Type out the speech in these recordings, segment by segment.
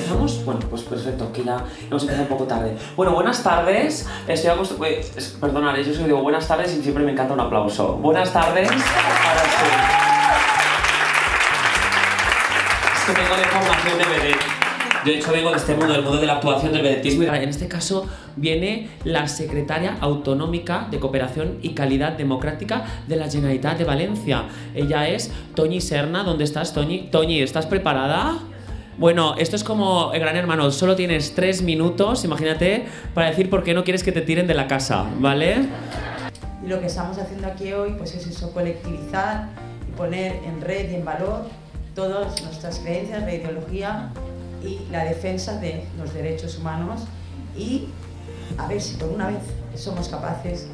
¿Empezamos? Bueno, pues perfecto, que ya hemos empezado un poco tarde. Bueno, buenas tardes. Estoy acostumbrado... Perdonad, yo digo buenas tardes y siempre me encanta un aplauso. Buenas tardes. Ahora sí. Es que vengo de formación de vedette. De hecho, vengo de este mundo, del mundo de la actuación, del vedetismo. Y en este caso viene la secretaria autonómica de Cooperación y Calidad Democrática de la Generalitat de Valencia. Ella es Toñi Serna. ¿Dónde estás, Toñi? Toñi, ¿estás preparada? Bueno, esto es como el Gran Hermano, solo tienes 3 minutos, imagínate, para decir por qué no quieres que te tiren de la casa, ¿vale? Y lo que estamos haciendo aquí hoy pues es eso, colectivizar y poner en red y en valor todas nuestras creencias, la ideología y la defensa de los derechos humanos y a ver si por una vez somos capaces,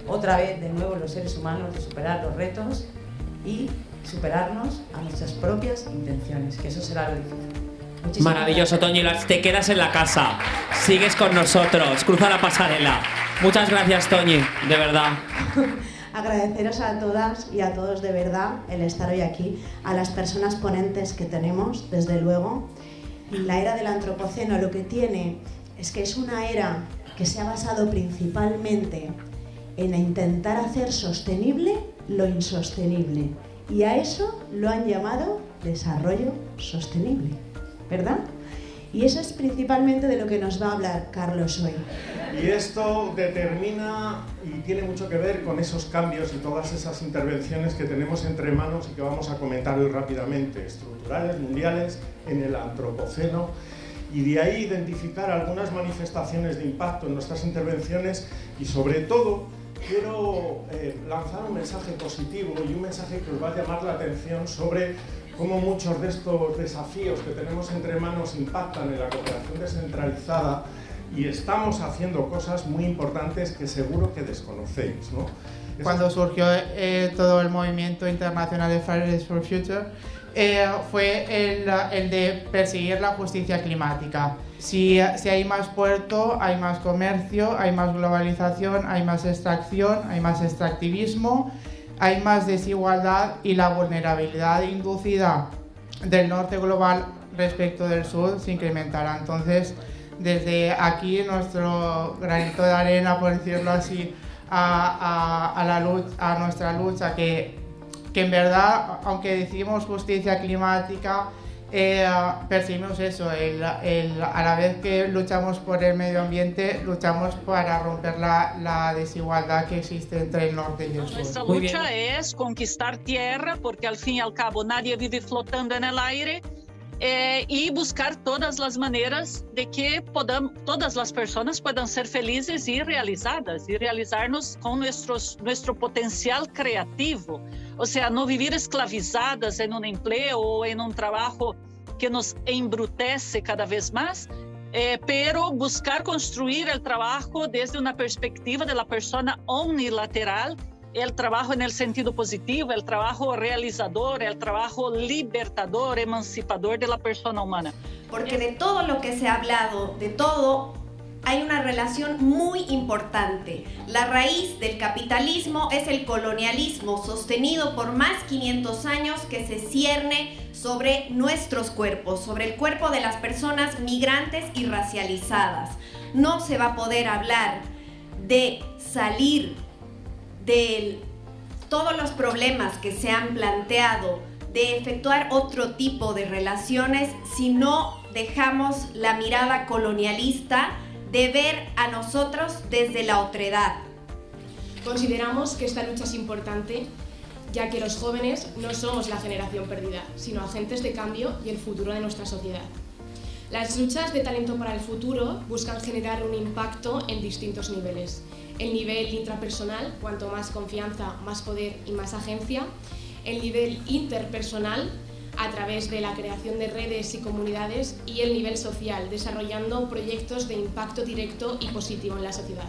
otra vez de nuevo los seres humanos, de superar los retos y superarnos a nuestras propias intenciones, que eso será lo difícil. Maravilloso, Toñi, te quedas en la casa, sigues con nosotros, cruza la pasarela. Muchas gracias, Toñi, de verdad. Agradeceros a todas y a todos de verdad el estar hoy aquí, a las personas ponentes que tenemos, desde luego. La era del antropoceno lo que tiene es que es una era que se ha basado principalmente en intentar hacer sostenible lo insostenible. Y a eso lo han llamado desarrollo sostenible, ¿verdad? Y eso es principalmente de lo que nos va a hablar Carlos hoy. Y esto determina y tiene mucho que ver con esos cambios y todas esas intervenciones que tenemos entre manos y que vamos a comentar hoy rápidamente, estructurales, mundiales, en el antropoceno, y de ahí identificar algunas manifestaciones de impacto en nuestras intervenciones y sobre todo quiero lanzar un mensaje positivo y un mensaje que os va a llamar la atención sobre cómo muchos de estos desafíos que tenemos entre manos impactan en la cooperación descentralizada y estamos haciendo cosas muy importantes que seguro que desconocéis, ¿no? Cuando surgió todo el movimiento internacional de Fridays for Future, fue el de perseguir la justicia climática. Si hay más puerto, hay más comercio, hay más globalización, hay más extracción, hay más extractivismo, hay más desigualdad y la vulnerabilidad inducida del norte global respecto del sur se incrementará. Entonces, desde aquí nuestro granito de arena, por decirlo así, a nuestra lucha, que en verdad, aunque decimos justicia climática, perseguimos eso, a la vez que luchamos por el medio ambiente, luchamos para romper la desigualdad que existe entre el norte y el sur. Nuestra lucha es conquistar tierra, porque al fin y al cabo nadie vive flotando en el aire, y buscar todas las maneras de que todas las personas puedan ser felices y realizadas, y realizarnos con nuestro potencial creativo. O sea, no vivir esclavizadas en un empleo o en un trabajo que nos embrutece cada vez más, pero buscar construir el trabajo desde una perspectiva de la persona unilateral, el trabajo en el sentido positivo, el trabajo realizador, el trabajo libertador, emancipador de la persona humana. Porque de todo lo que se ha hablado, de todo, hay una relación muy importante. La raíz del capitalismo es el colonialismo sostenido por más 500 años que se cierne sobre nuestros cuerpos, sobre el cuerpo de las personas migrantes y racializadas. No se va a poder hablar de salir de todos los problemas que se han planteado, de efectuar otro tipo de relaciones si no dejamos la mirada colonialista de ver a nosotros desde la otredad. Consideramos que esta lucha es importante, ya que los jóvenes no somos la generación perdida, sino agentes de cambio y el futuro de nuestra sociedad. Las luchas de talento para el futuro buscan generar un impacto en distintos niveles. El nivel intrapersonal, cuanto más confianza, más poder y más agencia. El nivel interpersonal, a través de la creación de redes y comunidades. Y el nivel social, desarrollando proyectos de impacto directo y positivo en la sociedad.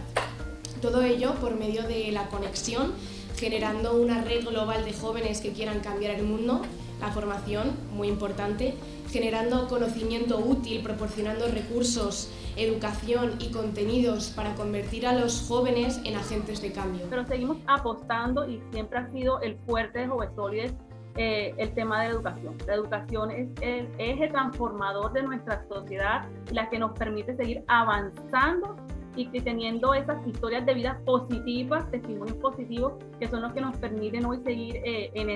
Todo ello por medio de la conexión, generando una red global de jóvenes que quieran cambiar el mundo. La formación, muy importante, generando conocimiento útil, proporcionando recursos, educación y contenidos para convertir a los jóvenes en agentes de cambio. Pero seguimos apostando y siempre ha sido el fuerte de Jovesolidez el tema de la educación. La educación es el eje transformador de nuestra sociedad, la que nos permite seguir avanzando y teniendo esas historias de vida positivas, testimonios positivos, que son los que nos permiten hoy seguir en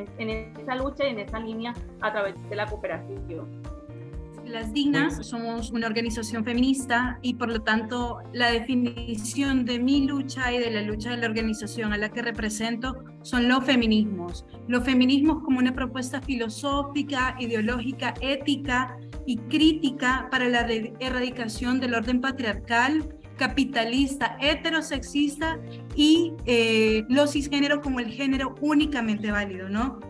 esa lucha y en esa línea a través de la cooperación. Las Dignas somos una organización feminista y por lo tanto la definición de mi lucha y de la lucha de la organización a la que represento son los feminismos. Los feminismos como una propuesta filosófica, ideológica, ética y crítica para la erradicación del orden patriarcal, capitalista, heterosexista y los cisgéneros como el género únicamente válido, ¿no?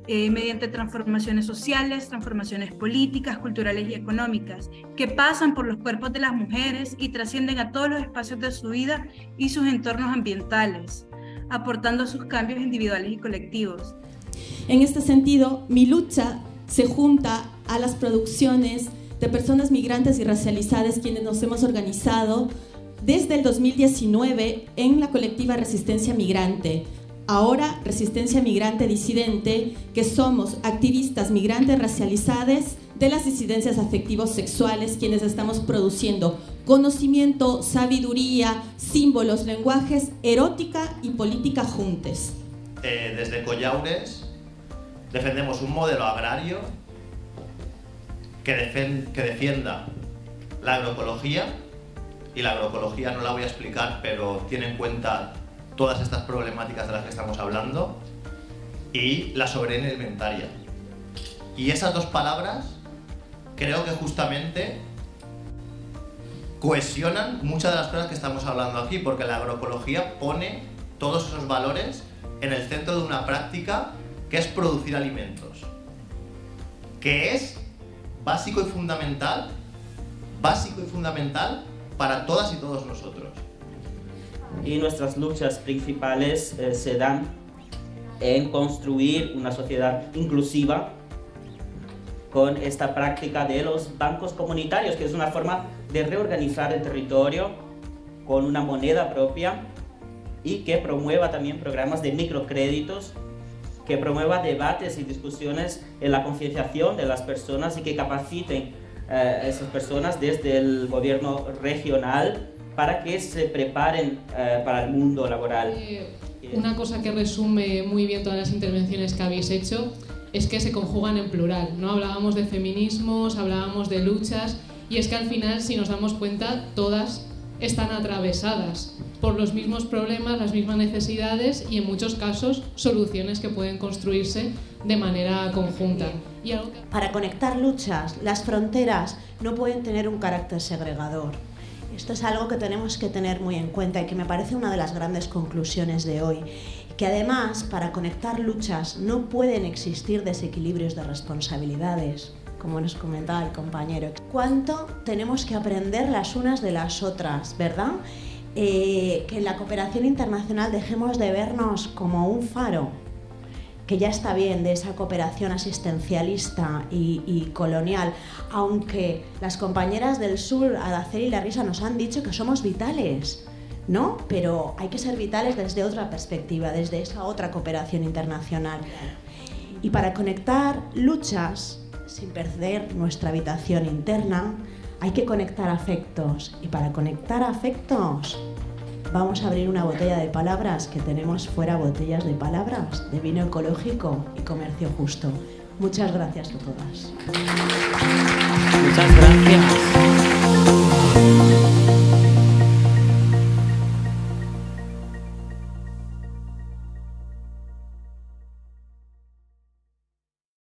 Mediante transformaciones sociales, transformaciones políticas, culturales y económicas, que pasan por los cuerpos de las mujeres y trascienden a todos los espacios de su vida y sus entornos ambientales, aportando sus cambios individuales y colectivos. En este sentido, mi lucha se junta a las producciones de personas migrantes y racializadas quienes nos hemos organizado desde el 2019 en la colectiva Resistencia Migrante, ahora Resistencia Migrante Disidente, que somos activistas migrantes racializadas de las disidencias afectivos sexuales, quienes estamos produciendo conocimiento, sabiduría, símbolos, lenguajes, erótica y política juntes. Desde Collaures defendemos un modelo agrario que defienda la agroecología, y la agroecología no la voy a explicar, pero tiene en cuenta todas estas problemáticas de las que estamos hablando, y la soberanía alimentaria. Y esas dos palabras creo que justamente cohesionan muchas de las cosas que estamos hablando aquí, porque la agroecología pone todos esos valores en el centro de una práctica que es producir alimentos, que es básico y fundamental para todas y todos nosotros. Y nuestras luchas principales se dan en construir una sociedad inclusiva con esta práctica de los bancos comunitarios, que es una forma de reorganizar el territorio con una moneda propia y que promueva también programas de microcréditos, que promueva debates y discusiones en la concienciación de las personas y que capaciten a esas personas desde el gobierno regional para que se preparen para el mundo laboral. Una cosa que resume muy bien todas las intervenciones que habéis hecho es que se conjugan en plural, ¿no? Hablábamos de feminismos, hablábamos de luchas, y es que al final, si nos damos cuenta, todas están atravesadas por los mismos problemas, las mismas necesidades y en muchos casos soluciones que pueden construirse de manera conjunta. Y algo que... Para conectar luchas, las fronteras no pueden tener un carácter segregador. Esto es algo que tenemos que tener muy en cuenta y que me parece una de las grandes conclusiones de hoy. Que además, para conectar luchas no pueden existir desequilibrios de responsabilidades, como nos comentaba el compañero. ¿Cuánto tenemos que aprender las unas de las otras, verdad? Que en la cooperación internacional dejemos de vernos como un faro, que ya está bien de esa cooperación asistencialista y colonial, aunque las compañeras del sur, Araceli y Larisa, nos han dicho que somos vitales, ¿no? Pero hay que ser vitales desde otra perspectiva, desde esa otra cooperación internacional. Y para conectar luchas sin perder nuestra habitación interna, hay que conectar afectos. Y para conectar afectos, vamos a abrir una botella de palabras, que tenemos fuera botellas de palabras, de vino ecológico y comercio justo. Muchas gracias a todas. Muchas gracias.